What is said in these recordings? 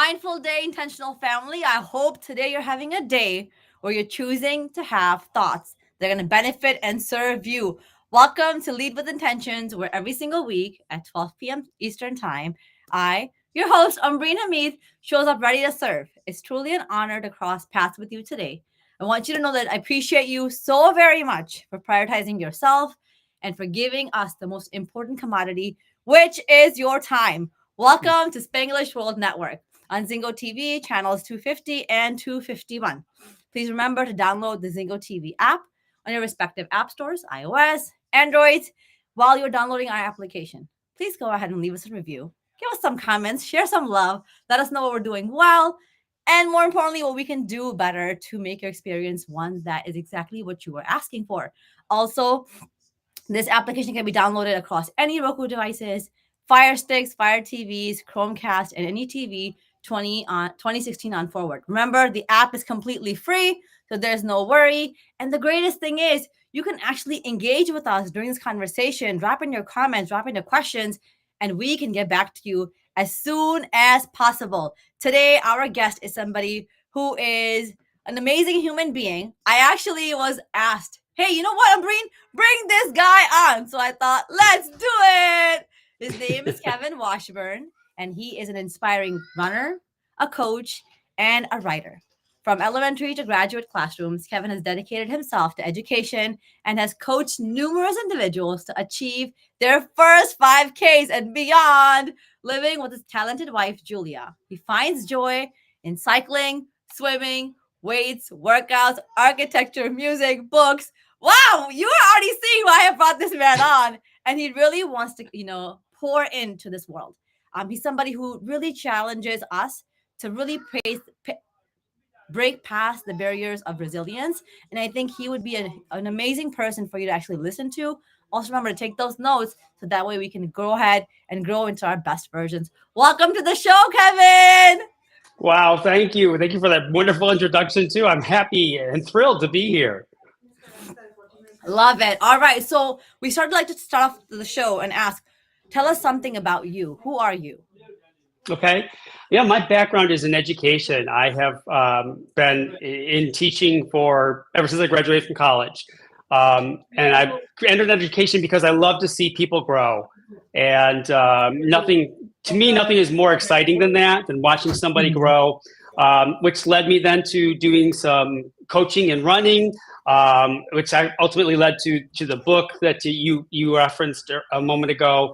Mindful Day, intentional family. I hope today you're having a day where you're choosing to have thoughts that are going to benefit and serve you. Welcome to Lead with Intentions, where every single week at 12 p.m. Eastern Time, I, your host, Ambereen Hameed, shows up ready to serve. It's truly an honor to cross paths with you today. I want you to know that I appreciate you so very much for prioritizing yourself and for giving us the most important commodity, which is your time. Welcome to Spanglish World Network on Zingo TV, channels 250 and 251. Please remember to download the Zingo TV app on your respective app stores, iOS, Android, while you're downloading our application. Please go ahead and leave us a review. Give us some comments, share some love, let us know what we're doing well, and more importantly, what we can do better to make your experience one that is exactly what you were asking for. Also, this application can be downloaded across any Roku devices, Fire Sticks, Fire TVs, Chromecast, and any TV 2016 on forward. Remember, the app is completely free, so there's no worry. And the greatest thing is you can actually engage with us during this conversation, drop in your comments, drop in your questions, and we can get back to you as soon as possible. Today, our guest is somebody who is an amazing human being. I actually was asked, hey, you know what, Ambereen? Bring this guy on. So I thought, let's do it. His name is Kevin Washburn, and he is an inspiring runner, a coach, and a writer. From elementary to graduate classrooms, Kevin has dedicated himself to education and has coached numerous individuals to achieve their first 5Ks and beyond, living with his talented wife, Julia. He finds joy in cycling, swimming, weights, workouts, architecture, music, books. Wow, you are already seeing why I brought this man on. And he really wants to, pour into this world. He's somebody who really challenges us to really break past the barriers of resilience. And I think he would be an amazing person for you to actually listen to. Also, remember to take those notes so that way we can go ahead and grow into our best versions. Welcome to the show, Kevin. Wow, thank you. Thank you for that wonderful introduction, too. I'm happy and thrilled to be here. Love it. All right. So we started to start off the show and ask, tell us something about you. Who are you? Okay. Yeah, my background is in education. I have been in teaching ever since I graduated from college. And I entered education because I love to see people grow. And nothing is more exciting than watching somebody grow, which led me then to doing some coaching and running, which I ultimately led to the book that you referenced a moment ago.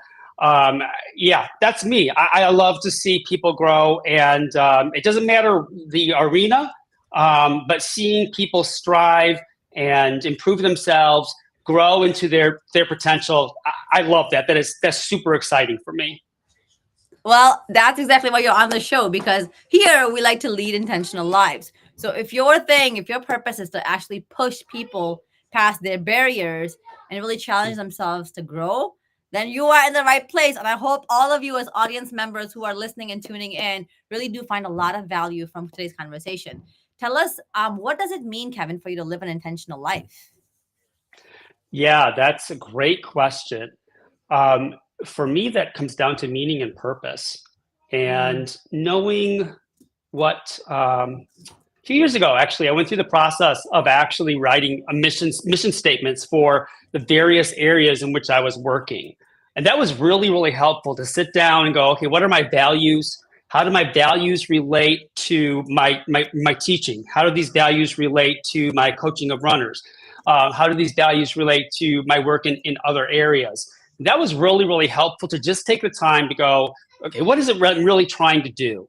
Yeah, that's me. I love to see people grow, and it doesn't matter the arena, but seeing people strive and improve themselves, grow into their potential. I love that. That's super exciting for me. Well, that's exactly why you're on the show, because here we like to lead intentional lives. So if your purpose is to actually push people past their barriers and really challenge themselves to grow, then you are in the right place. And I hope all of you as audience members who are listening and tuning in really do find a lot of value from today's conversation. Tell us, what does it mean, Kevin, for you to live an intentional life? Yeah, that's a great question. For me, that comes down to meaning and purpose, and knowing what. A few years ago, actually, I went through the process of actually writing a mission statements for the various areas in which I was working, and that was really, really helpful to sit down and go, okay, what are my values? How do my values relate to my teaching? How do these values relate to my coaching of runners? How do these values relate to my work in other areas? That was really, really helpful to just take the time to go, okay, what is it really trying to do?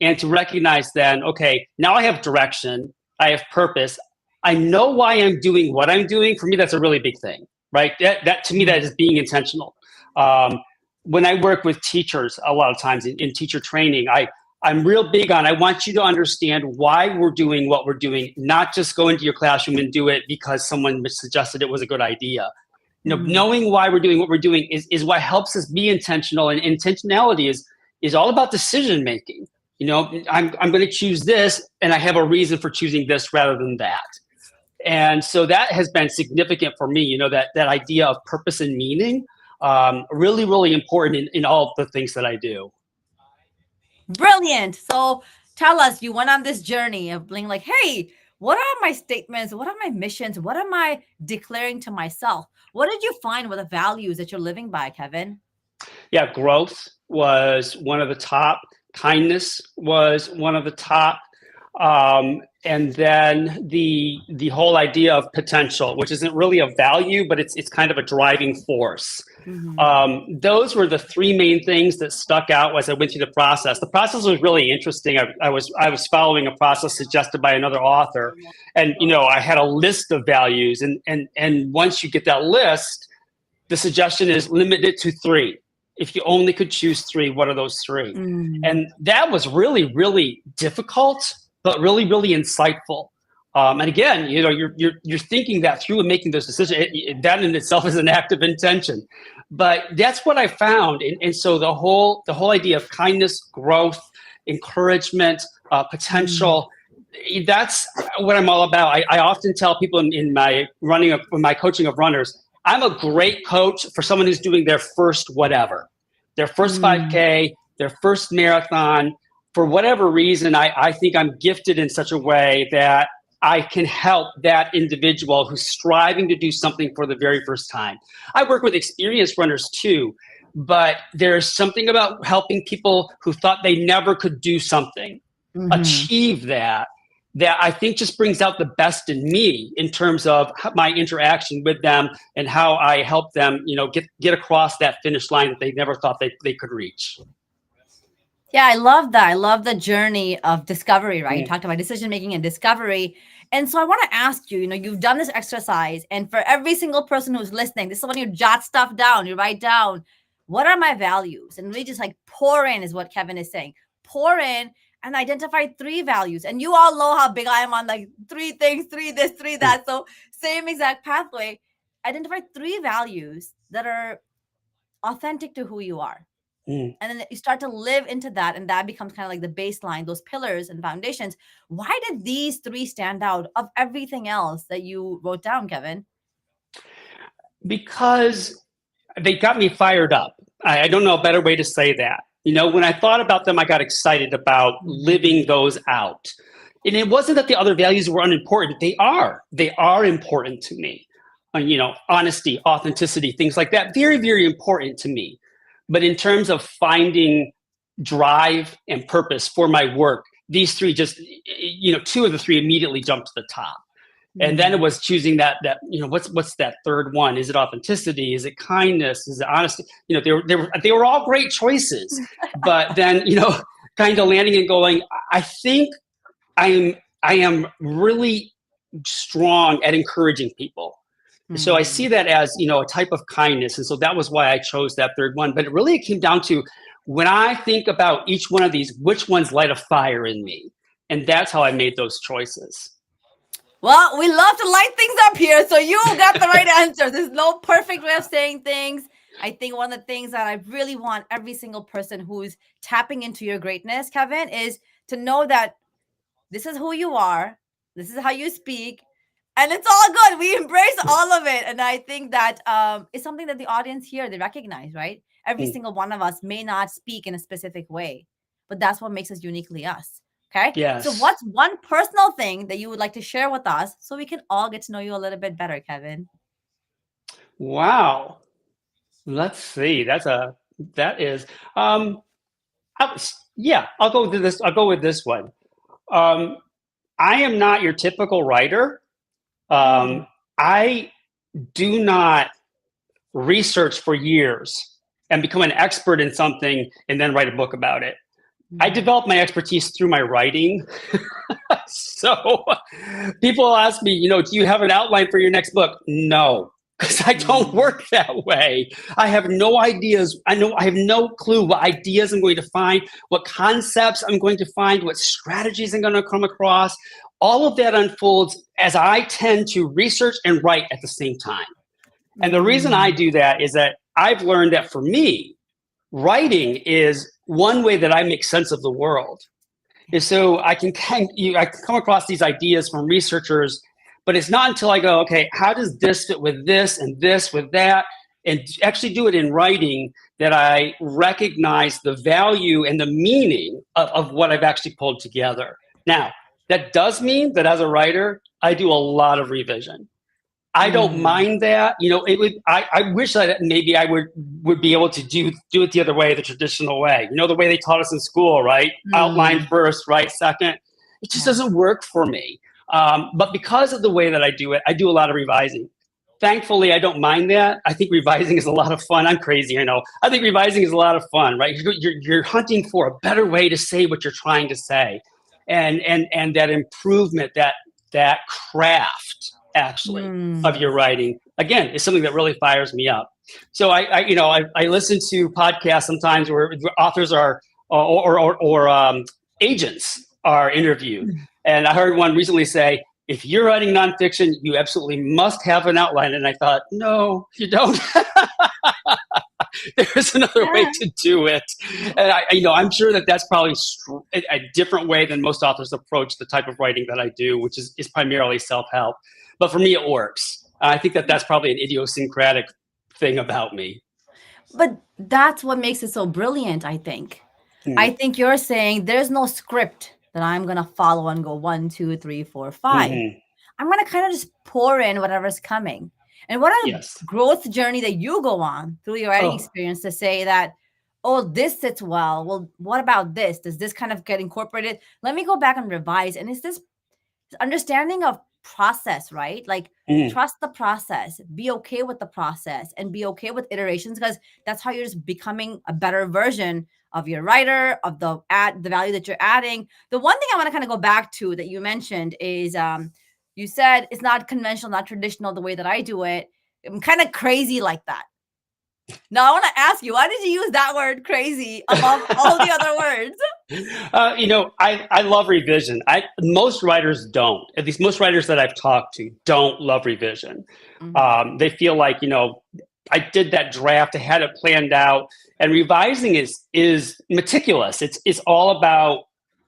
And to recognize then, okay, now I have direction, I have purpose, I know why I'm doing what I'm doing. For me, that's a really big thing, right? That to me, that is being intentional. When I work with teachers, a lot of times in teacher training, I'm real big on, I want you to understand why we're doing what we're doing, not just go into your classroom and do it because someone suggested it was a good idea. Knowing why we're doing what we're doing is what helps us be intentional, and intentionality is all about decision making. I'm going to choose this, and I have a reason for choosing this rather than that. And so that has been significant for me. That idea of purpose and meaning, really, really important in all the things that I do. Brilliant. So tell us, you went on this journey of being like, hey, what are my statements? What are my missions? What am I declaring to myself? What did you find were the values that you're living by, Kevin? Yeah, growth was one of the top. Kindness was one of the top. And then the whole idea of potential, which isn't really a value, but it's kind of a driving force. Mm-hmm. Those were the three main things that stuck out as I went through the process. The process was really interesting. I was following a process suggested by another author, and I had a list of values, and once you get that list, the suggestion is limit it to three. If you only could choose three, what are those three? Mm-hmm. And that was really, really difficult, but really, really insightful. And again, you're thinking that through and making those decisions. That in itself is an act of intention. But that's what I found. And so the whole idea of kindness, growth, encouragement, potential. That's what I'm all about. I often tell people in my coaching of runners, I'm a great coach for someone who's doing their first whatever, their first 5K, their first marathon. For whatever reason, I think I'm gifted in such a way that I can help that individual who's striving to do something for the very first time. I work with experienced runners too, but there's something about helping people who thought they never could do something achieve that I think just brings out the best in me in terms of my interaction with them and how I help them, get across that finish line that they never thought they could reach. Yeah, I love that. I love the journey of discovery, right? You Mm. talked about decision making and discovery. And so I want to ask you, you've done this exercise, and for every single person who's listening, this is when you jot stuff down, you write down, what are my values? And really just like pour in is what Kevin is saying. Pour in and identify three values. And you all know how big I am on like three things, three this, three that. So same exact pathway. Identify three values that are authentic to who you are. Mm. And then you start to live into that, and that becomes kind of like the baseline, those pillars and foundations. Why did these three stand out of everything else that you wrote down, Kevin? Because they got me fired up. I don't know a better way to say that. When I thought about them, I got excited about living those out. And it wasn't that the other values were unimportant. They are. They are important to me. Honesty, authenticity, things like that. Very, very important to me. But in terms of finding drive and purpose for my work, these three just, two of the three immediately jumped to the top. And then it was choosing that what's that third one? Is it authenticity? Is it kindness? Is it honesty? They were all great choices, but then kind of landing and going, I think I am really strong at encouraging people. So I see that as a type of kindness, and so that was why I chose that third one. But it came down to, when I think about each one of these, which ones light a fire in me, and that's how I made those choices. Well, we love to light things up here, so you got the right answer. There's no perfect way of saying things. I think one of the things that I really want every single person who's tapping into your greatness, Kevin, is to know that this is who you are, this is how you speak, and it's all good. We embrace all of it. And I think that is something that the audience here, they recognize, right? Every single one of us may not speak in a specific way, but that's what makes us uniquely us. Okay. Yes. So what's one personal thing that you would like to share with us so we can all get to know you a little bit better, Kevin? Wow. Let's see. I'll go with this. I'll go with this one. I am not your typical writer. I do not research for years and become an expert in something and then write a book about it. I developed my expertise through my writing. So people ask me, do you have an outline for your next book? No, because I don't work that way. I have no ideas. I have no clue what ideas I'm going to find, what concepts I'm going to find, what strategies I'm going to come across. All of that unfolds as I tend to research and write at the same time. And the reason I do that is that I've learned that for me, writing is one way that I make sense of the world. And so I can come across these ideas from researchers, but it's not until I go, okay, how does this fit with this and this with that, and actually do it in writing, that I recognize the value and the meaning of what I've actually pulled together. Now, that does mean that as a writer, I do a lot of revision. I don't Mm. mind that. I wish that maybe I would be able to do it the other way, the traditional way. The way they taught us in school, right? Outline Mm. first, write second. It just Yeah. doesn't work for me. But because of the way that I do it, I do a lot of revising. Thankfully, I don't mind that. I think revising is a lot of fun. I'm crazy, I know. I think revising is a lot of fun, right? You're hunting for a better way to say what you're trying to say, and that improvement, that craft actually of Mm. your writing, again, is something that really fires me up. So I listen to podcasts sometimes where authors are or agents are interviewed, and I heard one recently say, if you're writing nonfiction, you absolutely must have an outline. And I thought, no, you don't. There's another way Yeah. to do it. And I'm sure that that's probably a different way than most authors approach the type of writing that I do, which is primarily self-help. But for me, it works. I think that that's probably an idiosyncratic thing about me. But that's what makes it so brilliant, I think. I Mm-hmm. think you're saying there's no script that I'm gonna follow and go one, two, three, four, five. Mm-hmm. I'm gonna kind of just pour in whatever's coming. And what a Yes. growth journey that you go on through your writing Oh. experience to say that, oh, this sits well. Well, what about this? Does this kind of get incorporated? Let me go back and revise. And is this understanding of process, right? Like Mm-hmm. trust the process, be okay with the process, and be okay with iterations, because that's how you're just becoming a better version of your writer, of the value that you're adding. The one thing I want to kind of go back to that you mentioned is you said it's not conventional, not traditional the way that I do it. I'm kind of crazy like that. Now I want to ask you, why did you use that word crazy above all the other words? I love revision. Most writers don't. At least most writers that I've talked to don't love revision. Mhm. They feel like I did that draft, I had it planned out, and revising is meticulous. It's all about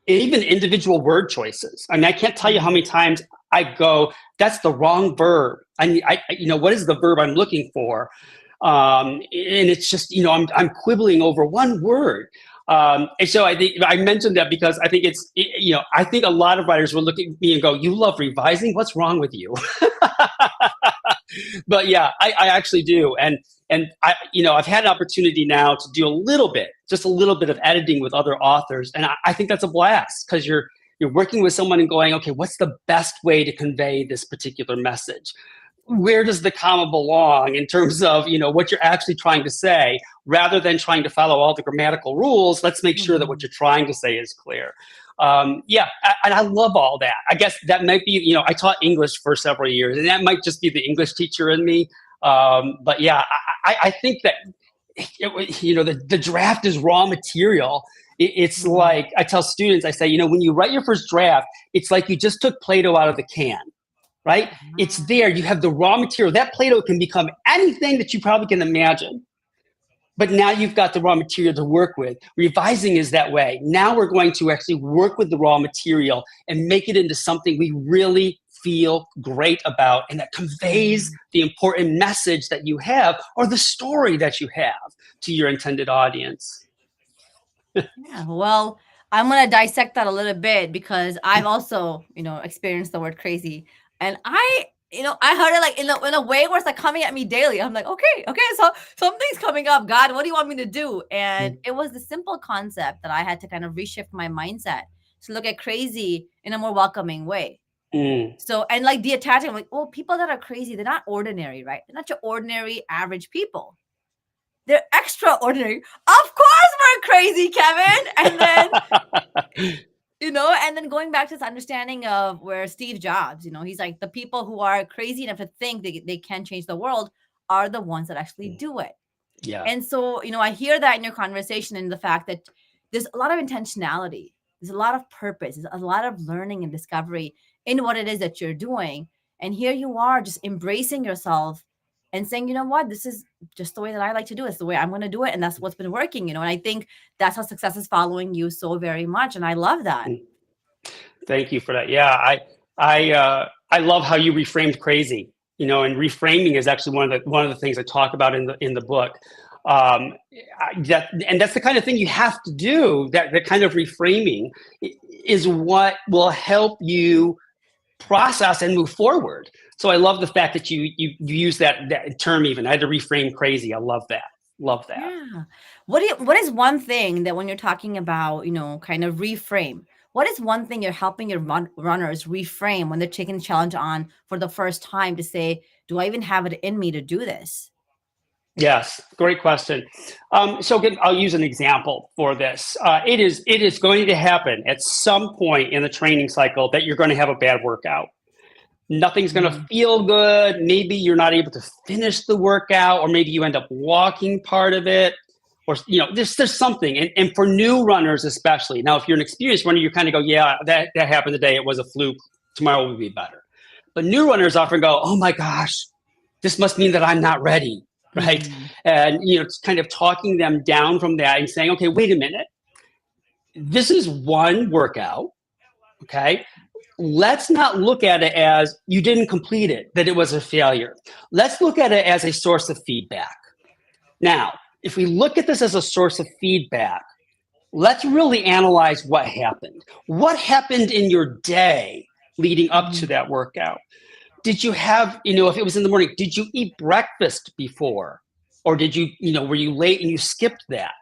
even individual word choices. I mean, I can't tell you how many times I go, that's the wrong verb. What is the verb I'm looking for? And it's just I'm quibbling over one word. And so I think I mentioned that because I think I think a lot of writers will look at me and go, "You love revising? What's wrong with you?" But yeah, I actually do, and I've had an opportunity now to do just a little bit of editing with other authors, and I think that's a blast because you're working with someone and going, okay, what's the best way to convey this particular message? Where does the comma belong in terms of what you're actually trying to say, rather than trying to follow all the grammatical rules? Let's make sure that what Mhm. you're trying to say is clear. And I love all that. I guess that might be, I taught English for several years, and that might just be the English teacher in me. But yeah, I think that the draft is raw material. It's Mhm. like I tell students, I say, when you write your first draft, it's like you just took Play-Doh out of the can, right? It's Ah. there. You have the raw material. That Play-Doh can become anything that you probably can imagine. But now you've got the raw material to work with. Revising is that way. Now we're going to actually work with the raw material and make it into something we really feel great about, and that conveys Mhm. the important message that you have or the story that you have to your intended audience. Yeah, well, I'm gonna dissect that a little bit because I've also, experienced the word crazy, and I heard it like in a way where it's like coming at me daily. I'm like, okay, so something's coming up. God, what do you want me to do? And it was the simple concept that I had to kind of reshift my mindset to look at crazy in a more welcoming way. Mm. So, and like detaching, I'm like, oh, people that are crazy, they're not ordinary, right? They're not your ordinary average people. They're extraordinary. Of course, we're crazy, Kevin. And then and then going back to this understanding of where Steve Jobs, he's like, the people who are crazy enough to think they can change the world are the ones that actually do it. Yeah. And so, I hear that in your conversation, and the fact that there's a lot of intentionality, there's a lot of purpose, there's a lot of learning and discovery in what it is that you're doing. And here you are just embracing yourself and saying, you know what, this is just the way that I like to do it. It's the way I'm going to do it. And that's what's been working, And I think that's how success is following you so very much. And I love that. Mm. Thank you for that. Yeah, I love how you reframed crazy. And reframing is actually one of the things I talk about in the book. And that's the kind of thing you have to do. That kind of reframing is what will help you process and move forward. So I love the fact that you use that term even. I had to reframe crazy. I love that. Love that. Yeah. What is one thing that when you're talking about, kind of reframe, what is one thing you're helping your runners reframe when they're taking the challenge on for the first time to say, do I even have it in me to do this? Yes, great question. So I'll use an example for this. It is going to happen at some point in the training cycle that you're going to have a bad workout. Nothing's going to feel good. Maybe you're not able to finish the workout, or maybe you end up walking part of it, or there's something. And for new runners especially. Now, if you're an experienced runner, you kind of go, yeah, that happened today. It was a fluke. Tomorrow will be better. But new runners often go, oh my gosh, this must mean that I'm not ready. Right. And, it's kind of talking them down from that and saying, okay, wait a minute. This is one workout. Okay. Let's not look at it as you didn't complete it, that it was a failure. Let's look at it as a source of feedback. Now, if we look at this as a source of feedback, let's really analyze what happened. What happened in your day leading up to that workout? Did you have, if it was in the morning, did you eat breakfast before? Or did you, were you late and you skipped that?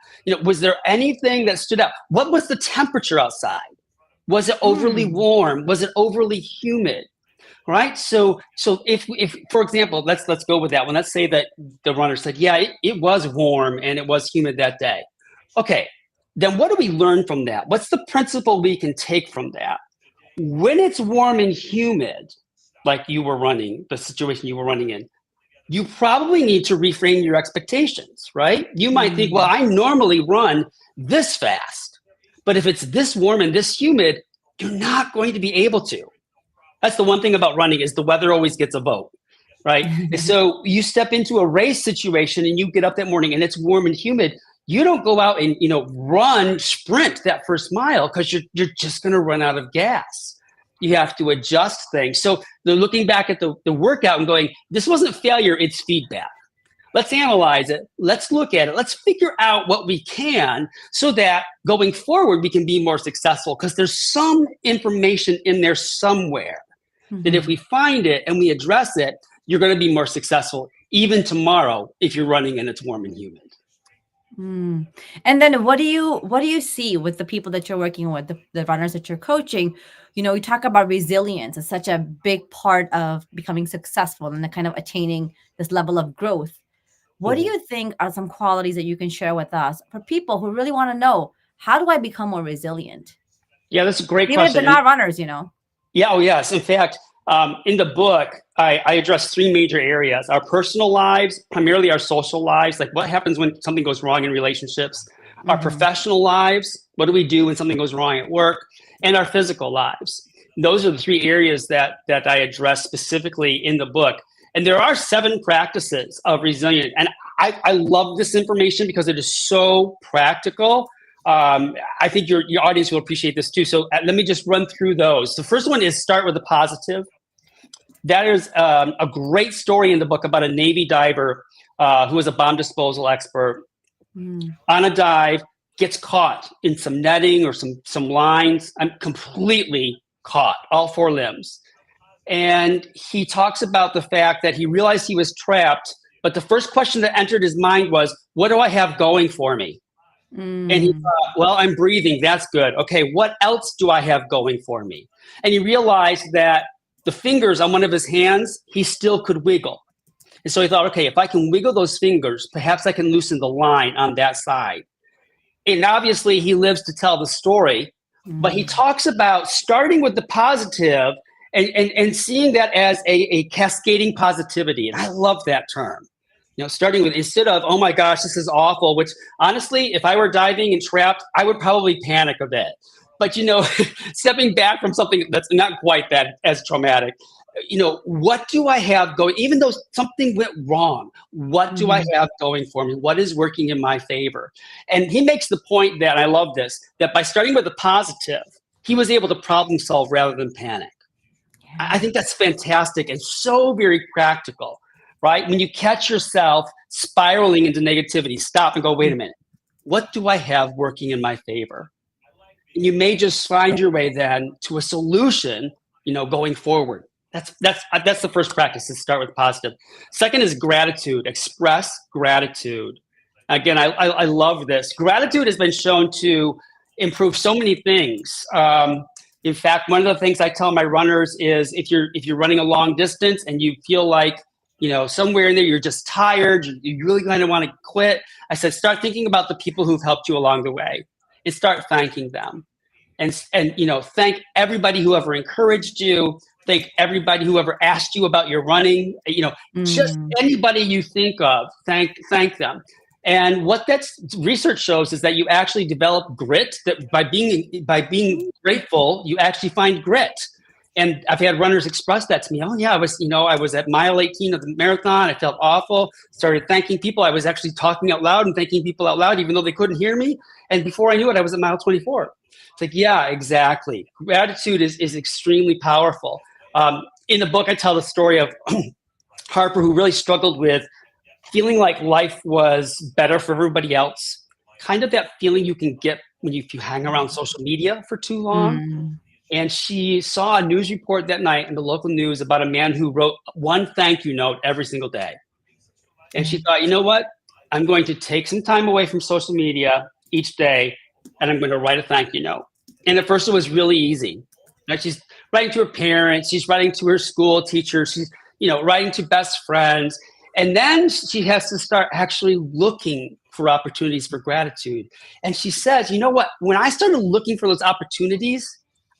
Was there anything that stood out? What was the temperature outside? Was it overly warm? Was it overly humid? Right? So if for example, let's go with that one. Let's say that the runner said, yeah, it was warm and it was humid that day. Okay, then what do we learn from that? What's the principle we can take from that? When it's warm and humid, like you were running, the situation you were running in, you probably need to reframe your expectations, right? You might think, well, I normally run this fast, but if it's this warm and this humid, you're not going to be able to. That's the one thing about running, is the weather always gets a vote, right? So you step into a race situation and you get up that morning and it's warm and humid. You don't go out and sprint that first mile, because you're just going to run out of gas. You have to adjust things. So they're looking back at the workout and going, this wasn't failure, it's feedback. Let's analyze it. Let's look at it. Let's figure out what we can, so that going forward, we can be more successful, because there's some information in there somewhere that if we find it and we address it, you're going to be more successful even tomorrow if you're running and it's warm and humid. And then what do you see with the people that you're working with, the runners that you're coaching? You talk about resilience as such a big part of becoming successful and the kind of attaining this level of growth. What do you think are some qualities that you can share with us for people who really want to know, how do I become more resilient? Yeah, that's a great Even question. if they're not runners, Yeah, oh yes. In fact, in the book, I address three major areas: our personal lives, primarily our social lives, like what happens when something goes wrong in relationships; our professional lives, what do we do when something goes wrong at work; and our physical lives. Those are the three areas that I address specifically in the book. And there are 7 practices of resilience. And I love this information because it is so practical. I think your audience will appreciate this too. So let me just run through those. The first one is start with the positive. That is a great story in the book about a Navy diver who was a bomb disposal expert on a dive, gets caught in some netting or some lines. I'm completely caught, all 4 limbs. And he talks about the fact that he realized he was trapped, but the first question that entered his mind was, what do I have going for me? And he thought, well, I'm breathing. That's good. Okay, what else do I have going for me? And he realized that the fingers on one of his hands, he still could wiggle. And so he thought, okay, if I can wiggle those fingers, perhaps I can loosen the line on that side. And obviously, he lives to tell the story. But he talks about starting with the positive and seeing that as a cascading positivity. And I love that term. Starting with, instead of, oh my gosh, this is awful, which honestly, if I were diving and trapped, I would probably panic a bit. But, stepping back from something that's not quite that as traumatic, what do I have going, even though something went wrong, what do I have going for me? What is working in my favor? And he makes the point that, I love this, that by starting with the positive, he was able to problem solve rather than panic. I think that's fantastic and so very practical, right? When you catch yourself spiraling into negativity, stop and go, wait a minute, what do I have working in my favor? And you may just find your way then to a solution, going forward. That's the first practice, to start with positive. Second is gratitude. Express gratitude. Again, I love this. Gratitude has been shown to improve so many things. In fact, one of the things I tell my runners is if you're running a long distance and you feel like, somewhere in there you're just tired, you really kind of want to quit, I said, start thinking about the people who've helped you along the way and start thanking them. And thank everybody who ever encouraged you. Thank everybody who ever asked you about your running. Just anybody you think of, thank them. And what that research shows is that you actually develop grit. That by being grateful, you actually find grit. And I've had runners express that to me. Oh yeah, I was at mile 18 of the marathon. I felt awful. Started thanking people. I was actually talking out loud and thanking people out loud, even though they couldn't hear me. And before I knew it, I was at mile 24. It's like, yeah, exactly. Gratitude is extremely powerful. In the book, I tell the story of Harper, who really struggled with feeling like life was better for everybody else. Kind of that feeling you can get when you hang around social media for too long. And she saw a news report that night in the local news about a man who wrote one thank you note every single day. And she thought, you know what? I'm going to take some time away from social media each day, and I'm going to write a thank you note. And at first it was really easy. Right? She's writing to her parents, she's writing to her school teacher, she's writing to best friends. And then she has to start actually looking for opportunities for gratitude. And she says, you know what? When I started looking for those opportunities,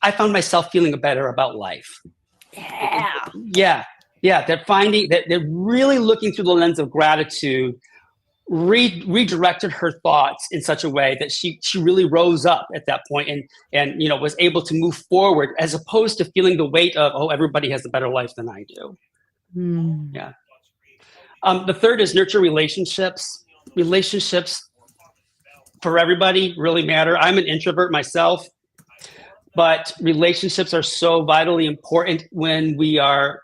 I found myself feeling better about life. Yeah. They're really looking through the lens of gratitude, redirected her thoughts in such a way that she really rose up at that point and was able to move forward, as opposed to feeling the weight of, oh, everybody has a better life than I do. Yeah. The third is nurture relationships. Relationships for everybody really matter. I'm an introvert myself, but relationships are so vitally important when we are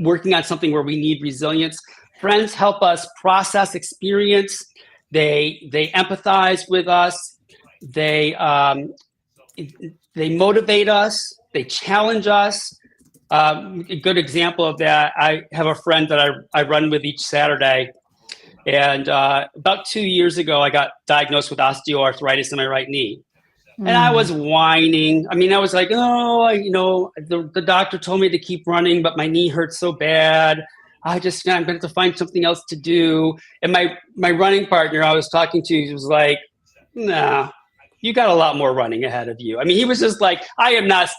working on something where we need resilience. Friends help us process experience. They empathize with us. They motivate us. They challenge us. A good example of that, I have a friend that I run with each Saturday. And about 2 years ago, I got diagnosed with osteoarthritis in my right knee. And I was whining. I was like, the doctor told me to keep running, but my knee hurts so bad. I'm going to have to find something else to do. And my running partner I was talking to, he was like, nah, you got a lot more running ahead of you. He was just like, I'm not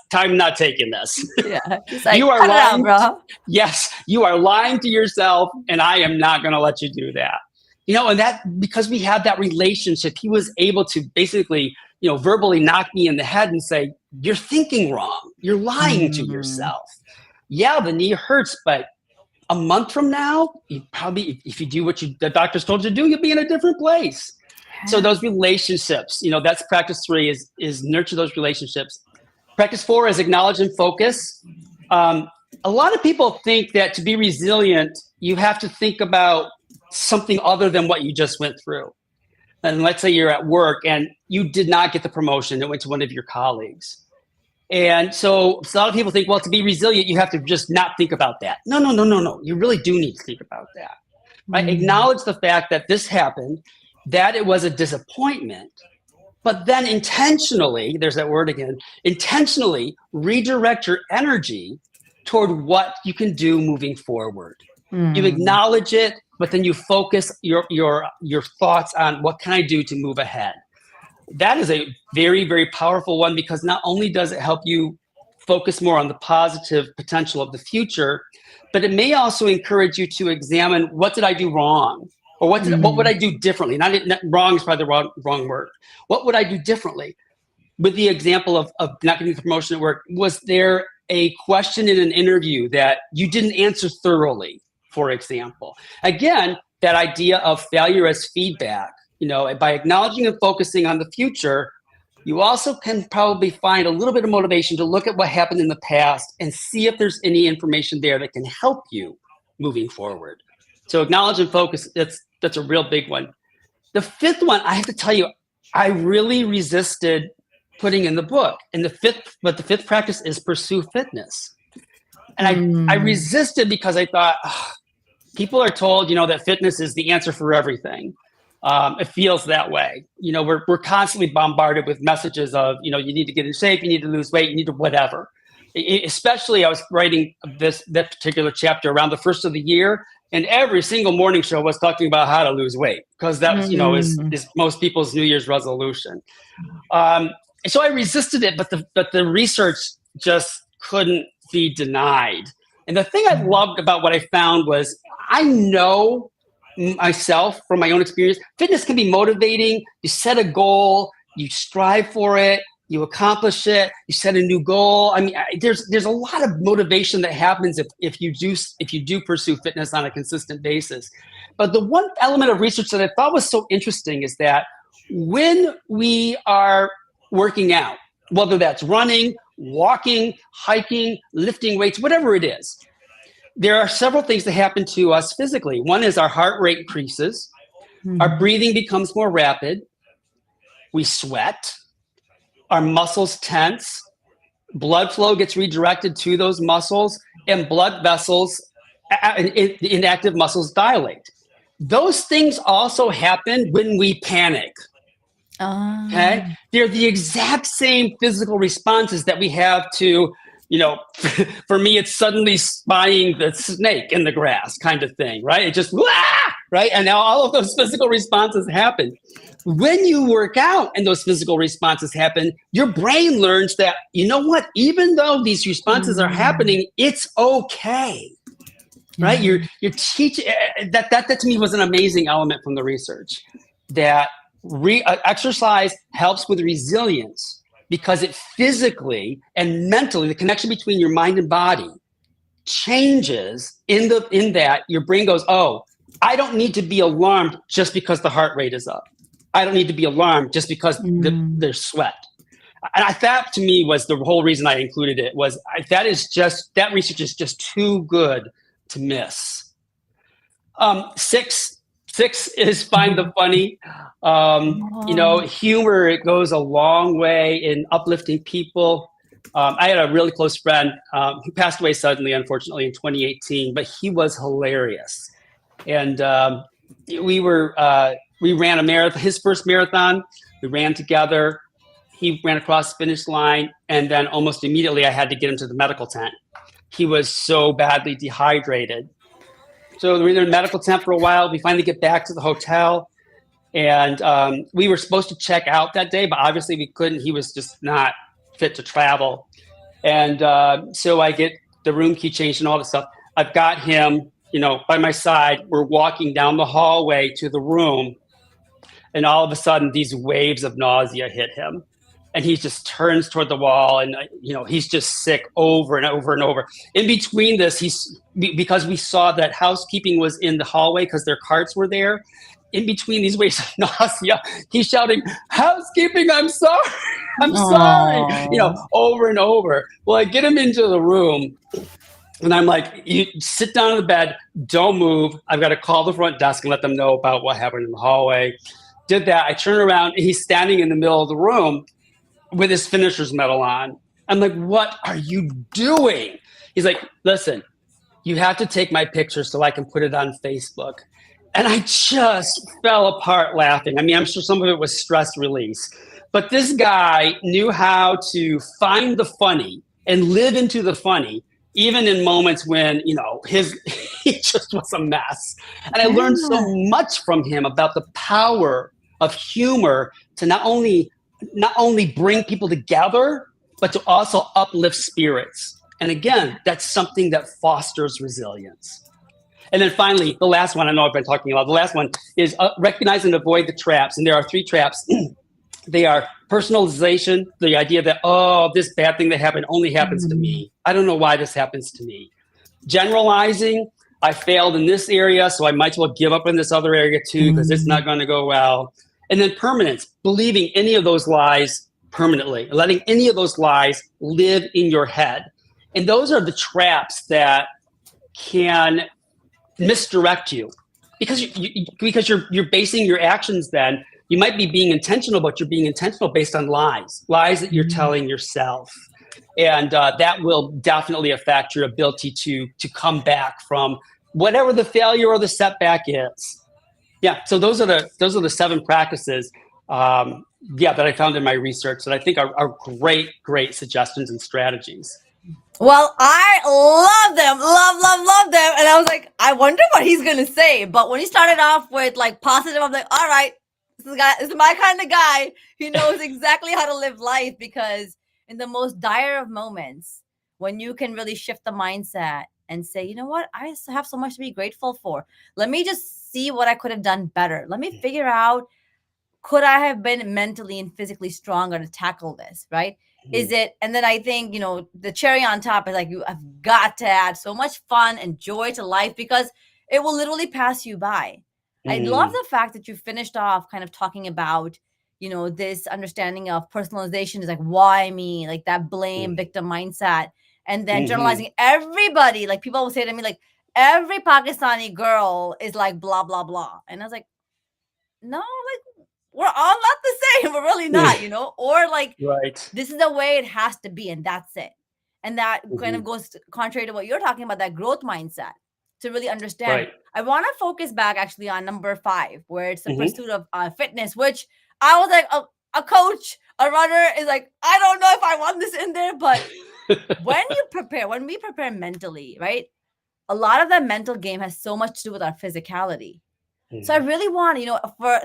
taking this. Yeah. He's like, you are cut lying. it out, bro. Yes, you are lying to yourself, and I am not going to let you do that. And that, because we have that relationship, he was able to basically, verbally knock me in the head and say, you're thinking wrong. You're lying to yourself. Yeah, the knee hurts, but a month from now, you probably, if you do what the doctors told you to do, you'll be in a different place. So those relationships, that's practice 3 is nurture those relationships. Practice 4 is acknowledge and focus. A lot of people think that to be resilient, you have to think about something other than what you just went through. And let's say you're at work and you did not get the promotion that went to one of your colleagues. And so a lot of people think, well, to be resilient, you have to just not think about that. No. You really do need to think about that. Right? Acknowledge the fact that this happened, that it was a disappointment, but then intentionally, there's that word again, intentionally redirect your energy toward what you can do moving forward. You acknowledge it, but then you focus your thoughts on what can I do to move ahead. That is a very, very powerful one, because not only does it help you focus more on the positive potential of the future, but it may also encourage you to examine, what did I do wrong? Or what would I do differently? Not wrong is probably the wrong word. What would I do differently? With the example of not getting the promotion at work, was there a question in an interview that you didn't answer thoroughly, for example? Again, that idea of failure as feedback. By acknowledging and focusing on the future, you also can probably find a little bit of motivation to look at what happened in the past and see if there's any information there that can help you moving forward. So acknowledge and focus, that's a real big one. The fifth one, I have to tell you, I really resisted putting in the book. And the fifth practice is pursue fitness. And I resisted because I thought, people are told, that fitness is the answer for everything. It feels that way. We're constantly bombarded with messages of, you need to get in shape, you need to lose weight, you need to whatever. Especially, I was writing that particular chapter around the first of the year, and every single morning show was talking about how to lose weight, because that was, is most people's New Year's resolution. And so I resisted it, but the research just couldn't be denied. And the thing I loved about what I found was, I know myself from my own experience, fitness can be motivating. You set a goal, you strive for it, you accomplish it, you set a new goal. I mean, there's a lot of motivation that happens if you do pursue fitness on a consistent basis. But the one element of research that I thought was so interesting is that when we are working out, whether that's running, walking, hiking, lifting weights, whatever it is, there are several things that happen to us physically. One is our heart rate increases, our breathing becomes more rapid, we sweat, our muscles tense, blood flow gets redirected to those muscles, and blood vessels, inactive muscles dilate. Those things also happen when we panic. Okay, they're the exact same physical responses that we have to, for me, it's suddenly spying the snake in the grass kind of thing, right? It just, right? And now all of those physical responses happen. When you work out and those physical responses happen, your brain learns that, even though these responses are happening, it's okay, right? You're teaching, that to me was an amazing element from the research, that exercise helps with resilience, because it physically and mentally, the connection between your mind and body changes in that your brain goes, oh, I don't need to be alarmed just because the heart rate is up. I don't need to be alarmed just because there's sweat. And that to me was the whole reason I included it, was that research is just too good to miss. Six is find the funny. Humor, it goes a long way in uplifting people. I had a really close friend who passed away suddenly, unfortunately, in 2018, but he was hilarious. And we ran a marathon, his first marathon. We ran together. He ran across the finish line, and then almost immediately I had to get him to the medical tent. He was so badly dehydrated. So we were in the medical tent for a while. We finally get back to the hotel, and we were supposed to check out that day, but obviously we couldn't. He was just not fit to travel. And so I get the room key changed and all this stuff. I've got him, by my side. We're walking down the hallway to the room, and all of a sudden these waves of nausea hit him. And he just turns toward the wall, and he's just sick over and over and over. In between this, because we saw that housekeeping was in the hallway because their carts were there. In between these waves of nausea, he's shouting, "Housekeeping, I'm sorry, I'm sorry," over and over. Well, I get him into the room, and I'm like, "You sit down in the bed, don't move. I've got to call the front desk and let them know about what happened in the hallway." Did that. I turn around, and he's standing in the middle of the room with his finisher's medal on. I'm like, "What are you doing?" He's like, "Listen, you have to take my picture so I can put it on Facebook." And I just fell apart laughing. I mean, I'm sure some of it was stress release, but this guy knew how to find the funny and live into the funny, even in moments when, he just was a mess. And I learned so much from him about the power of humor to not only bring people together, but to also uplift spirits. And again, that's something that fosters resilience. And then finally, the last one, I know I've been talking about, the last one is recognize and avoid the traps. And there are 3 traps. They are personalization, the idea that, oh, this bad thing that happened only happens to me. I don't know why this happens to me. Generalizing, I failed in this area, so I might as well give up in this other area too, because it's not going to go well. And then permanence, believing any of those lies permanently, letting any of those lies live in your head. And those are the traps that can misdirect you because because you're basing your actions. Then you might be being intentional, but you're being intentional based on lies that you're telling yourself, and that will definitely affect your ability to come back from whatever the failure or the setback is. Yeah, so those are the 7 practices, that I found in my research that I think are great suggestions and strategies. Well, I love them, love them, and I was like, I wonder what he's gonna say. But when he started off with like positive, I'm like, all right, this is my kind of guy. He knows exactly how to live life, because in the most dire of moments, when you can really shift the mindset and say, you know what, I have so much to be grateful for. Let me just see what I could have done better. Let me figure out, could I have been mentally and physically stronger to tackle this, right? Is it, and then I think, the cherry on top is like, you have got to add so much fun and joy to life, because it will literally pass you by. I love the fact that you finished off kind of talking about, this understanding of personalization is like, why me? Like that blame victim mindset. And then generalizing everybody. Like people will say to me, like, every Pakistani girl is like blah, blah, blah. And I was like, no, like we're all not the same. We're really not, or like, right. This is the way it has to be, and that's it. And that kind of goes contrary to what you're talking about, that growth mindset, to really understand. Right. I want to focus back actually on number 5, where it's the pursuit of fitness, which I was like, a coach, a runner is like, I don't know if I want this in there, but when we prepare mentally, right? A lot of that mental game has so much to do with our physicality. So I really want,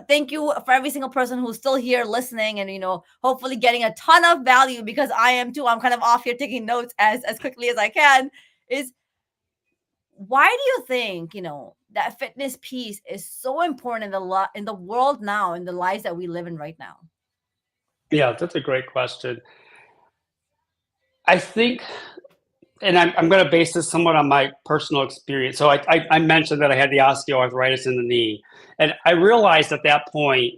thank you for every single person who's still here listening and, hopefully getting a ton of value, because I am too. I'm kind of off here taking notes as quickly as I can. Is why do you think, that fitness piece is so important in the world now, in the lives that we live in right now? Yeah, that's a great question. I think, and I'm going to base this somewhat on my personal experience. So I mentioned that I had the osteoarthritis in the knee, and I realized at that point,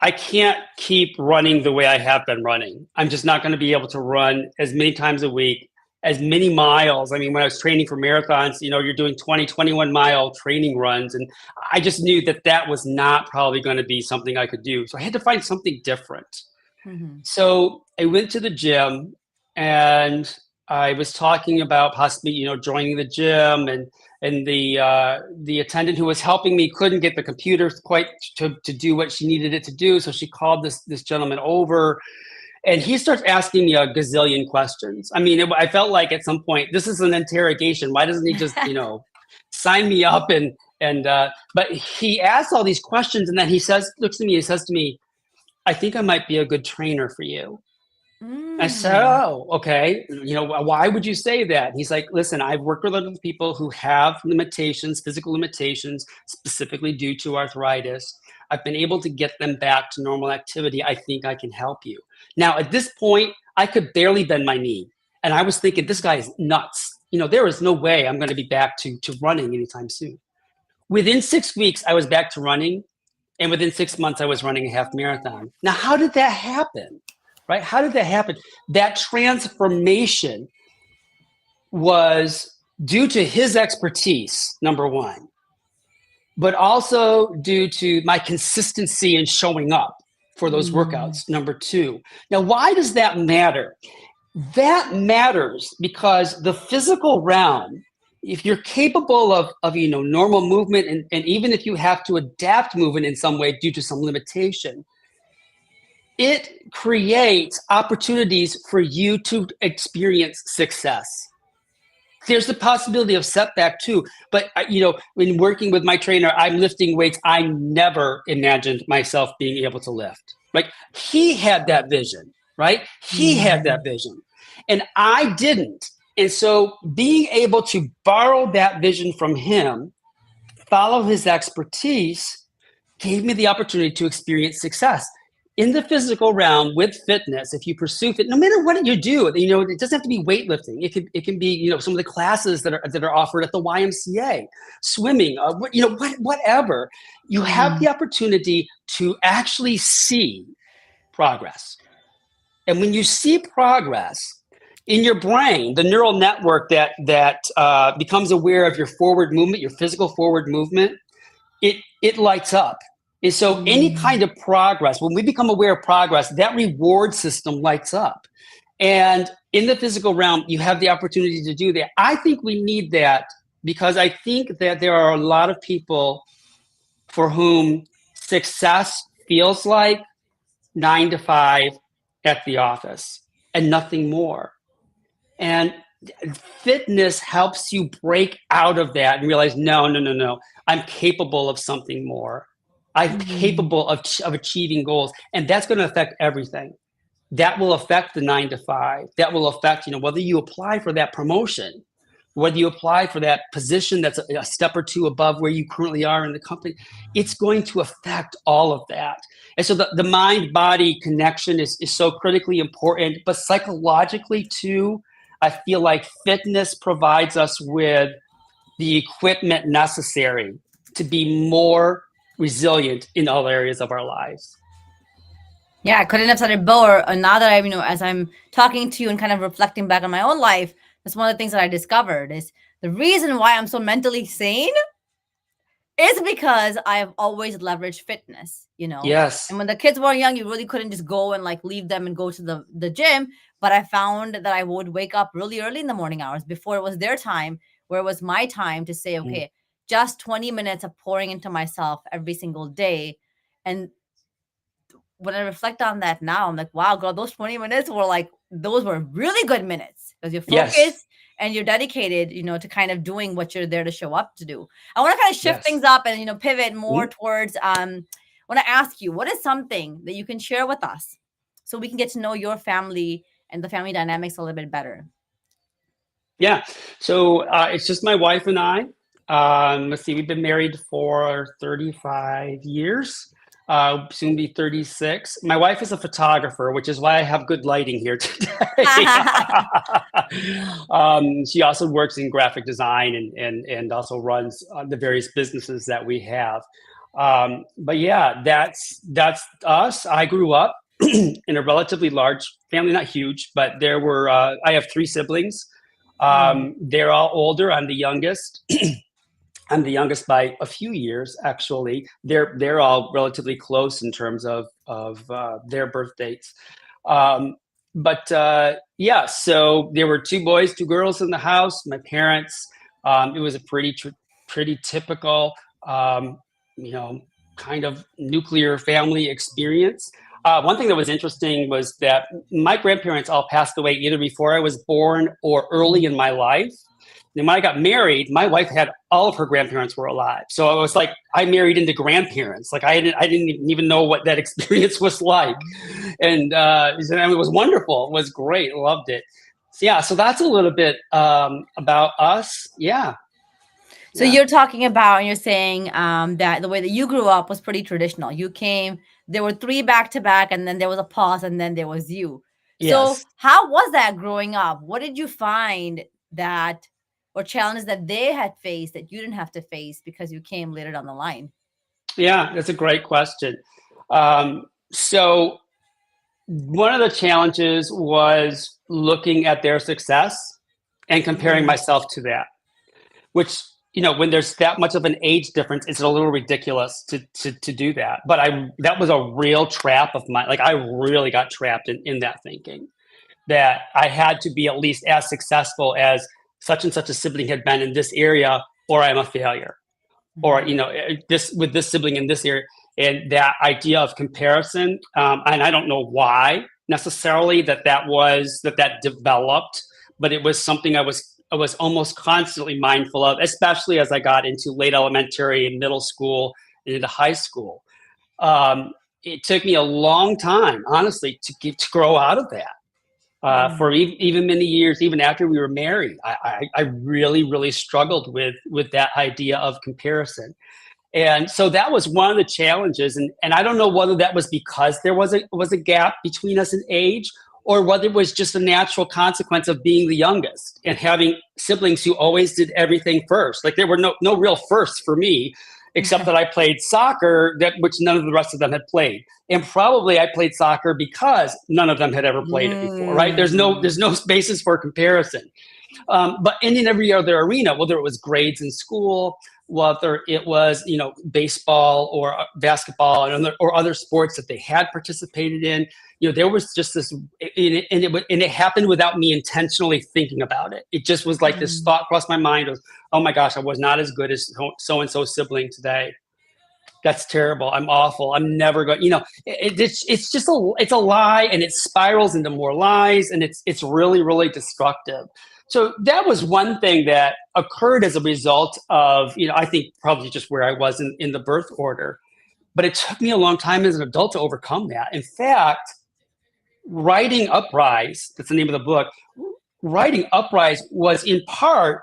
I can't keep running the way I have been running. I'm just not going to be able to run as many times a week, as many miles. I mean, when I was training for marathons, you're doing 20, 21-mile training runs. And I just knew that was not probably going to be something I could do. So I had to find something different. So I went to the gym, and I was talking about possibly, joining the gym, and the attendant who was helping me couldn't get the computer quite to do what she needed it to do. So she called this gentleman over, and he starts asking me a gazillion questions. I mean, I felt like at some point, this is an interrogation. Why doesn't he just, sign me up? But he asks all these questions, and then he looks at me, he says to me, I think I might be a good trainer for you. I said, oh, okay. Why would you say that? He's like, listen, I've worked with other people who have limitations, physical limitations, specifically due to arthritis. I've been able to get them back to normal activity. I think I can help you. Now, at this point, I could barely bend my knee. And I was thinking, this guy is nuts. There is no way I'm going to be back to running anytime soon. Within 6 weeks, I was back to running. And within 6 months, I was running a half marathon. Now, how did that happen? Right? How did that happen? That transformation was due to his expertise, number one, but also due to my consistency in showing up for those workouts, number 2. Now, why does that matter? That matters because the physical realm, if you're capable of normal movement, and even if you have to adapt movement in some way due to some limitation, it creates opportunities for you to experience success. There's the possibility of setback too. But, when working with my trainer, I'm lifting weights I never imagined myself being able to lift. Like, he had that vision, right? He had that vision, and I didn't. And so being able to borrow that vision from him, follow his expertise, gave me the opportunity to experience success. In the physical realm with fitness, if you pursue it, no matter what you do, it doesn't have to be weightlifting. It can be, some of the classes that are offered at the YMCA, swimming, whatever. You have the opportunity to actually see progress. And when you see progress, in your brain, the neural network that becomes aware of your forward movement, your physical forward movement, it lights up. And so any kind of progress, when we become aware of progress, that reward system lights up. And in the physical realm, you have the opportunity to do that. I think we need that because I think that there are a lot of people for whom success feels like 9 to 5 at the office and nothing more. And fitness helps you break out of that and realize, no. I'm capable of something more. I'm capable of achieving goals. And that's going to affect everything. That will affect the 9 to 5. That will affect, whether you apply for that promotion, whether you apply for that position that's a step or two above where you currently are in the company. It's going to affect all of that. And so the mind-body connection is so critically important, but psychologically too, I feel like fitness provides us with the equipment necessary to be more resilient in all areas of our lives. Yeah, I couldn't have said it better. And now that as I'm talking to you and kind of reflecting back on my own life, that's one of the things that I discovered is the reason why I'm so mentally sane is because I've always leveraged fitness, Yes. And when the kids were young, you really couldn't just go and leave them and go to the gym. But I found that I would wake up really early in the morning hours before it was their time, where it was my time to say, okay, just 20 minutes of pouring into myself every single day. And when I reflect on that now, I'm like, wow, girl, those 20 minutes those were really good minutes because you're focused and you're dedicated, to kind of doing what you're there to show up to do. I want to kind of shift things up and, pivot more towards, I want to ask you, what is something that you can share with us so we can get to know your family and the family dynamics a little bit better? Yeah. So it's just my wife and I. Let's see, we've been married for 35 years. Soon be 36. My wife is a photographer, which is why I have good lighting here today. She also works in graphic design and also runs the various businesses that we have. But yeah, that's us. I grew up in a relatively large family, not huge, but there were, I have 3 siblings. They're all older. I'm the youngest. I'm the youngest by a few years, actually. They're all relatively close in terms of their birth dates. Yeah, so there were 2 boys, 2 girls in the house. My parents, it was a pretty typical, kind of nuclear family experience. One thing that was interesting was that my grandparents all passed away either before I was born or early in my life. And when I got married, my wife had all of her grandparents were alive. So it was like I married into grandparents. Like I didn't even know what that experience was like. And it was wonderful. It was great. Loved it. So yeah, so that's a little bit about us. Yeah. So you're talking about, and you're saying that the way that you grew up was pretty traditional. You came, there were 3 back to back, and then there was a pause, and then there was you. Yes. So how was that growing up? What did you find that, or challenges that they had faced that you didn't have to face because you came later down the line? Yeah, that's a great question. So one of the challenges was looking at their success and comparing myself to that, which, when there's that much of an age difference, it's a little ridiculous to do that. But that was a real trap of mine. Like I really got trapped in that thinking that I had to be at least as successful as such and such a sibling had been in this area, or I'm a failure, or, this with this sibling in this area. And that idea of comparison, and I don't know why necessarily that developed, but it was something I was almost constantly mindful of, especially as I got into late elementary and middle school and into high school. It took me a long time, honestly, to grow out of that. For even many years, even after we were married, I really, really struggled with that idea of comparison. And so that was one of the challenges. And I don't know whether that was because there was a gap between us in age, or whether it was just a natural consequence of being the youngest and having siblings who always did everything first. Like there were no real firsts for me. except that I played soccer, which none of the rest of them had played. And probably I played soccer because none of them had ever played it before, right? There's no basis for comparison. But in every other arena, whether it was grades in school, whether it was, baseball or basketball or other sports that they had participated in, there was just this, and it happened without me intentionally thinking about it. It just was like this thought crossed my mind was, oh my gosh, I was not as good as so-and-so sibling today. That's terrible. I'm awful. I'm never going, it's just it's a lie, and it spirals into more lies, and it's really, really destructive. So that was one thing that occurred as a result of, I think probably just where I was in the birth order. But it took me a long time as an adult to overcome that. In fact, writing Uprise, that's the name of the book, writing Uprise was in part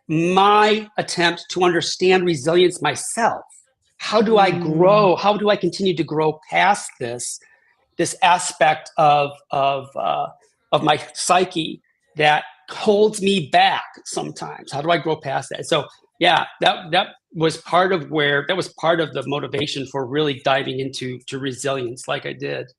my attempt to understand resilience myself. How do I grow? How do I continue to grow past this aspect of my psyche that holds me back sometimes? How do I grow past that? So yeah, that was part of the motivation for really diving into resilience like I did.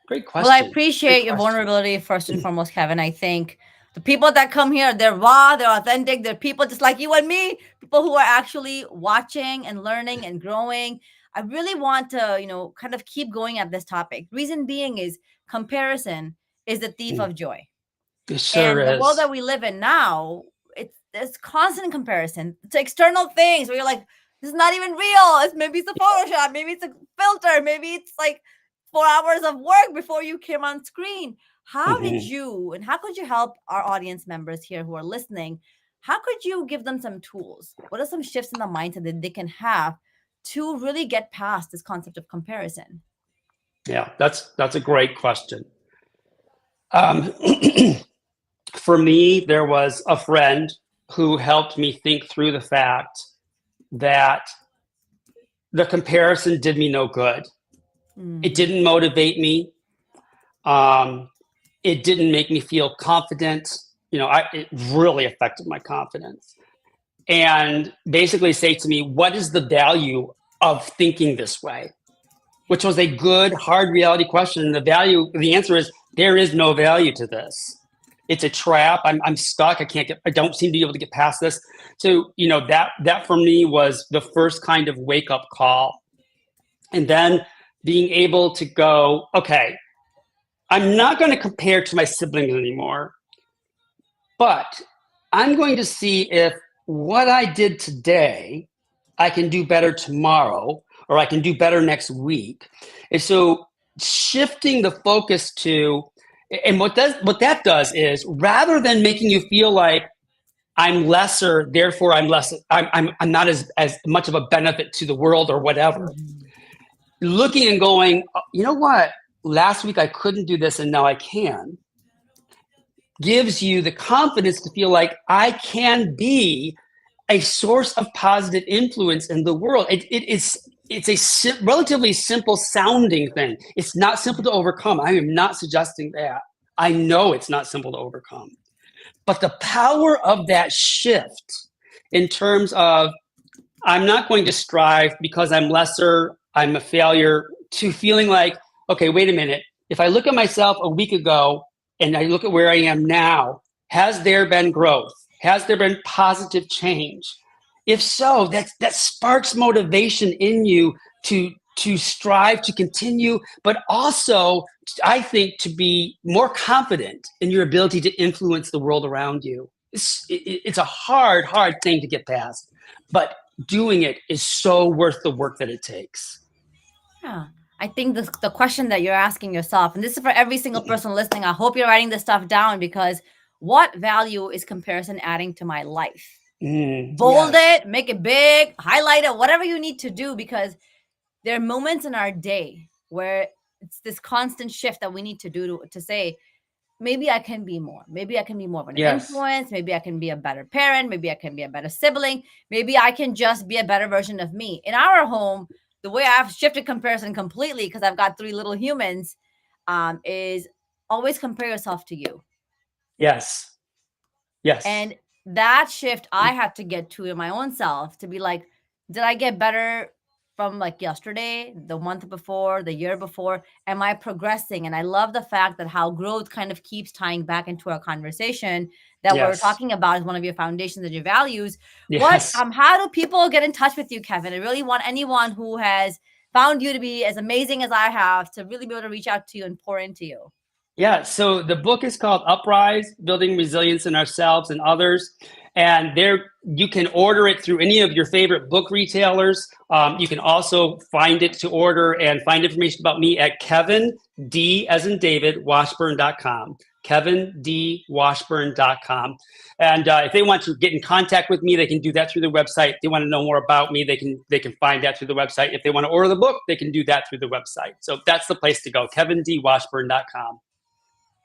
Great question. Well, I appreciate your vulnerability first and foremost, Kevin. I think the people that come here, they're raw, they're authentic, they're people just like you and me, people who are actually watching and learning and growing. I really want to, kind of keep going at this topic. Reason being is comparison is the thief of joy. It sure and the is. world that we live in now, it's constant comparison to external things where you're like, this is not even real. Maybe it's a Photoshop, maybe it's a filter, maybe it's like 4 hours of work before you came on screen. How did you, and how could you help our audience members here who are listening? How could you give them some tools? What are some shifts in the mindset that they can have to really get past this concept of comparison? Yeah, that's a great question. For me, there was a friend who helped me think through the fact that the comparison did me no good. It didn't motivate me. It didn't make me feel confident. It really affected my confidence. And basically say to me, what is the value of thinking this way? Which was a good, hard reality question. And the answer is there is no value to this. It's a trap. I'm stuck. I don't seem to be able to get past this. So, that for me was the first kind of wake up call. And then being able to go, okay, I'm not going to compare to my siblings anymore, but I'm going to see if what I did today, I can do better tomorrow, or I can do better next week. And so shifting the focus to, and what that does is, rather than making you feel like I'm lesser, therefore I'm less, I'm not as much of a benefit to the world or whatever, looking and going, you know what? Last week I couldn't do this and now I can, gives you the confidence to feel like I can be a source of positive influence in the world. It's a relatively simple sounding thing. It's not simple to overcome. I am not suggesting that. I know it's not simple to overcome. But the power of that shift in terms of, I'm not going to strive because I'm lesser, I'm a failure, to feeling like, okay, wait a minute. If I look at myself a week ago and I look at where I am now, has there been growth? Has there been positive change? If so, that sparks motivation in you to strive, to continue, but also, I think, to be more confident in your ability to influence the world around you. It's a hard thing to get past, but doing it is so worth the work that it takes. Yeah. I think the question that you're asking yourself, and this is for every single person listening, I hope you're writing this stuff down, because what value is comparison adding to my life? Bold it, make it big, highlight it, whatever you need to do, because there are moments in our day where it's this constant shift that we need to do to say, maybe I can be more. Maybe I can be more of an influence. Maybe I can be a better parent. Maybe I can be a better sibling. Maybe I can just be a better version of me. In our home, the way I've shifted comparison completely, because I've got 3 little humans, is always compare yourself to you. Yes. And that shift I had to get to in my own self, to be like, Did I get better from like yesterday, the month before, the year before? Am I progressing? And I love the fact that how growth kind of keeps tying back into our conversation that we're Yes. talking about as one of your foundations and your values. What Yes. how do people get in touch with you, Kevin? I really want anyone who has found you to be as amazing as I have to really be able to reach out to you and pour into you. Yeah, so the book is called Uprise, Building Resilience in Ourselves and Others. And there you can order it through any of your favorite book retailers. You can also find it to order and find information about me at Kevin D as in David, Washburn.com. KevinDWashburn.com. And if they want to get in contact with me, they can do that through the website. If they want to know more about me, they can find that through the website. If they want to order the book, they can do that through the website. So that's the place to go, KevinDWashburn.com.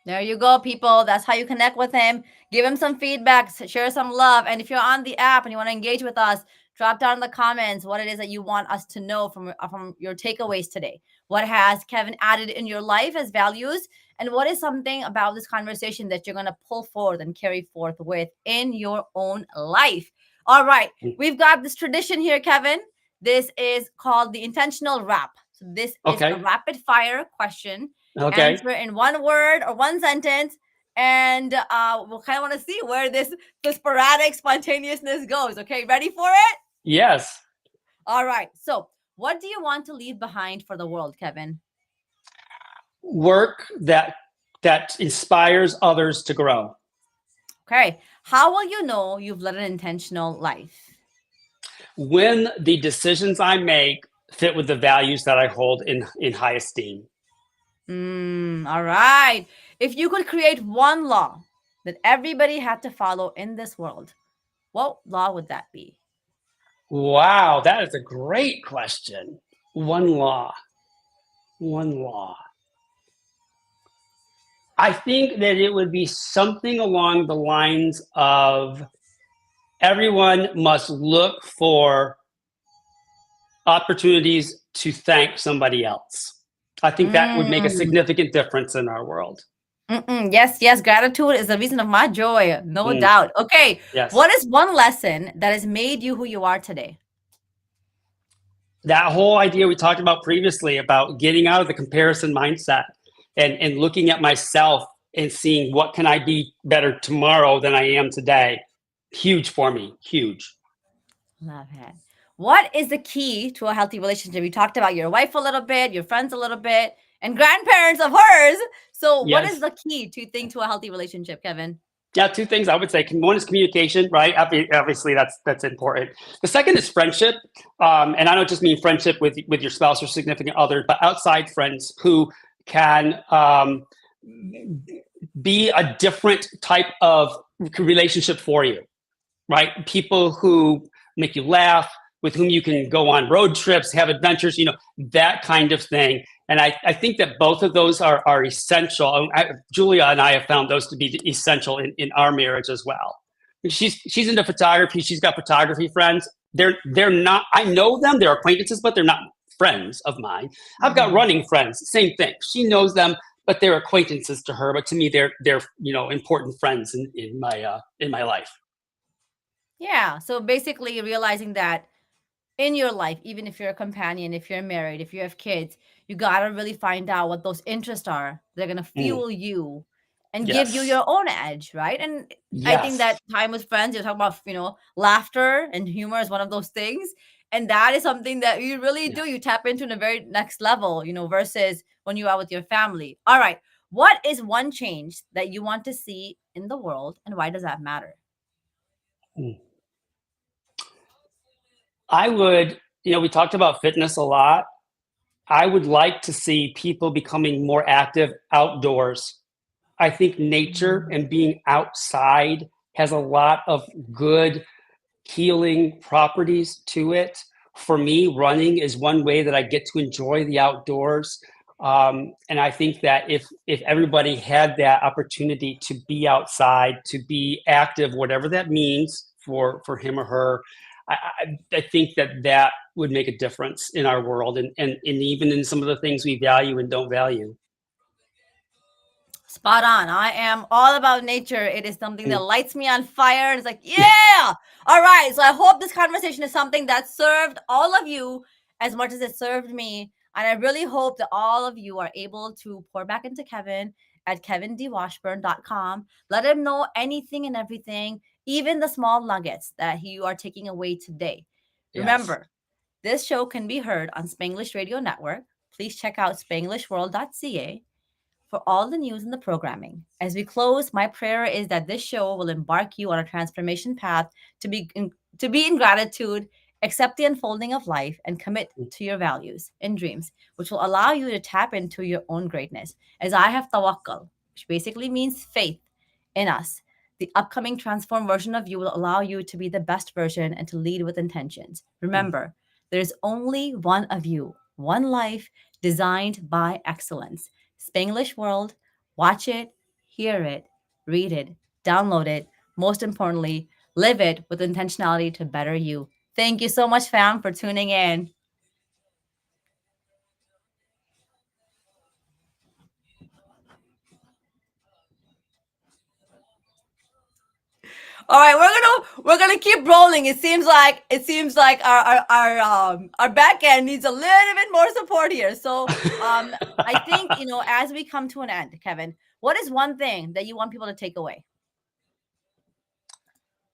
There you go, people. That's how you connect with him. Give him some feedback, share some love. And if you're on the app and you want to engage with us, drop down in the comments what it is that you want us to know from your takeaways today. What has Kevin added in your life as values? And what is something about this conversation that you're going to pull forward and carry forth with in your own life? All right. We've got this tradition here, Kevin. This is called the intentional wrap. So this is a Okay. rapid fire question. Okay. Answer in one word or one sentence, and we'll kind of want to see where this the sporadic spontaneousness goes. Okay, ready for it? Yes. All right. So, what do you want to leave behind for the world, Kevin? Work that inspires others to grow. Okay. How will you know you've led an intentional life? When the decisions I make fit with the values that I hold in high esteem. All right. If you could create one law that everybody had to follow in this world, what law would that be? Wow, that is a great question. One law. One law. I think that it would be something along the lines of everyone must look for opportunities to thank somebody else. I think that would make a Mm. significant difference in our world. Yes, yes. Gratitude is the reason of my joy, no Mm, doubt. Okay. yes. What is one lesson that has made you who you are today? That whole idea we talked about previously about getting out of the comparison mindset and looking at myself and seeing what can I be better tomorrow than I am today. Huge for me. Huge. Love it. What is the key to a healthy relationship? We talked about your wife a little bit, your friends a little bit, and grandparents of hers. So, what is Yes. the key to a healthy relationship, Kevin? Yeah, two things I would say. One is communication, right? Obviously, that's important. The second is friendship, and I don't just mean friendship with your spouse or significant other, but outside friends who can be a different type of relationship for you, right? People who make you laugh, with whom you can go on road trips, have adventures, that kind of thing. And I think that both of those are essential. Julia and I have found those to be essential in our marriage as well. She's into photography. She's got photography friends. They're not. I know them. They're acquaintances, but they're not friends of mine. I've got running friends. Same thing. She knows them, but they're acquaintances to her. But to me, they're important friends in my life. Yeah. So, basically, realizing that in your life, even if you're a companion, if you're married, if you have kids, you got to really find out what those interests are. They're going to Mm, fuel you and give you yes. your own edge, right? And I think Yes. that time with friends, you're talking about, laughter and humor is one of those things. And that is something that you really do. Yes. You tap into in a very next level, versus when you are with your family. All right. What is one change that you want to see in the world and why does that matter? Mm. I would, we talked about fitness a lot. I would like to see people becoming more active outdoors. I think nature and being outside has a lot of good healing properties to it. For me, running is one way that I get to enjoy the outdoors. And I think that if everybody had that opportunity to be outside, to be active, whatever that means for him or her, I think that would make a difference in our world and even in some of the things we value and don't value. Spot on. I am all about nature. It is something that Mm. lights me on fire. It's like, yeah. All right. So I hope this conversation is something that served all of you as much as it served me. And I really hope that all of you are able to pour back into Kevin at kevindwashburn.com. Let him know anything and everything, even the small nuggets that you are taking away today. Yes. Remember, this show can be heard on Spanglish Radio Network. Please check out spanglishworld.ca for all the news and the programming. As we close, my prayer is that this show will embark you on a transformation path to be in gratitude, accept the unfolding of life, and commit to your values and dreams, which will allow you to tap into your own greatness. As I have Tawakal, which basically means faith in us. The upcoming transformed version of you will allow you to be the best version and to lead with intentions. Remember, there's only one of you, one life designed by excellence. Spanglish World, watch it, hear it, read it, download it. Most importantly, live it with intentionality to better you. Thank you so much, fam, for tuning in. All right, we're gonna keep rolling. It seems like our back end needs a little bit more support here. So I think as we come to an end, Kevin, what is one thing that you want people to take away?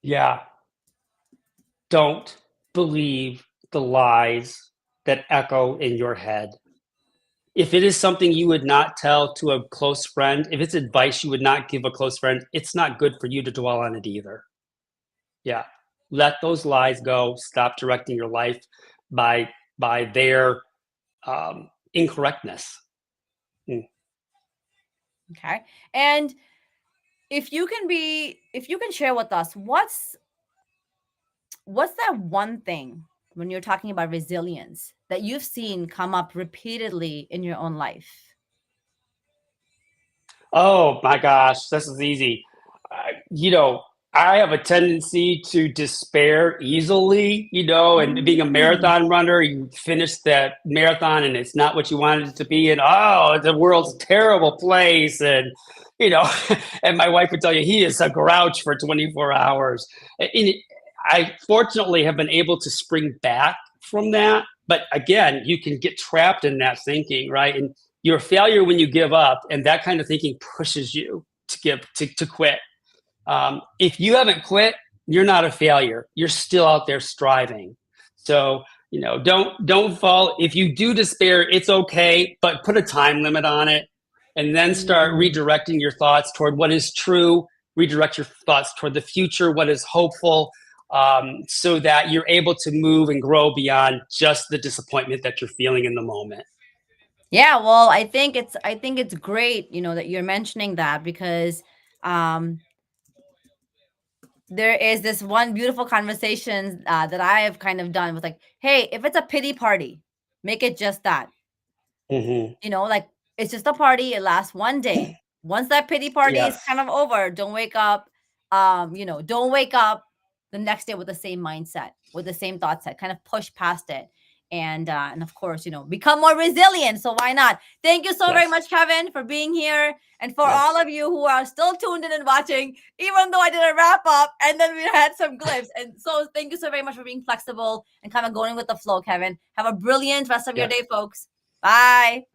Yeah. Don't believe the lies that echo in your head. If it is something you would not tell to a close friend, if it's advice you would not give a close friend, it's not good for you to dwell on it either. Yeah. Let those lies go. Stop directing your life by their incorrectness. Okay. And if you can share with us, what's that one thing when you're talking about resilience that you've seen come up repeatedly in your own life? Oh my gosh, this is easy. I have a tendency to despair easily, and being a marathon runner, you finish that marathon and it's not what you wanted it to be. And oh, the world's a terrible place. And, and my wife would tell you, he is a grouch for 24 hours. And I fortunately have been able to spring back from that. But again, you can get trapped in that thinking, right? And you're a failure when you give up, and that kind of thinking pushes you to quit. If you haven't quit, you're not a failure. You're still out there striving. So don't fall. If you do despair, it's okay, but put a time limit on it, and then start redirecting your thoughts toward what is true. Redirect your thoughts toward the future, what is hopeful, so that you're able to move and grow beyond just the disappointment that you're feeling in the moment. Yeah, well, I think it's great, that you're mentioning that, because there is this one beautiful conversation that I have kind of done with, like, hey, if it's a pity party, make it just that. Like, it's just a party. It lasts one day. Once that pity party is Yes. kind of over, don't wake up the next day with the same mindset, with the same thought set. Kind of push past it. And of course, become more resilient. So why not? Thank you so very Yes. much, Kevin, for being here. And for Yes. all of you who are still tuned in and watching, even though I did a wrap up and then we had some clips. And so thank you so very much for being flexible and kind of going with the flow, Kevin. Have a brilliant rest of your day, folks. Bye.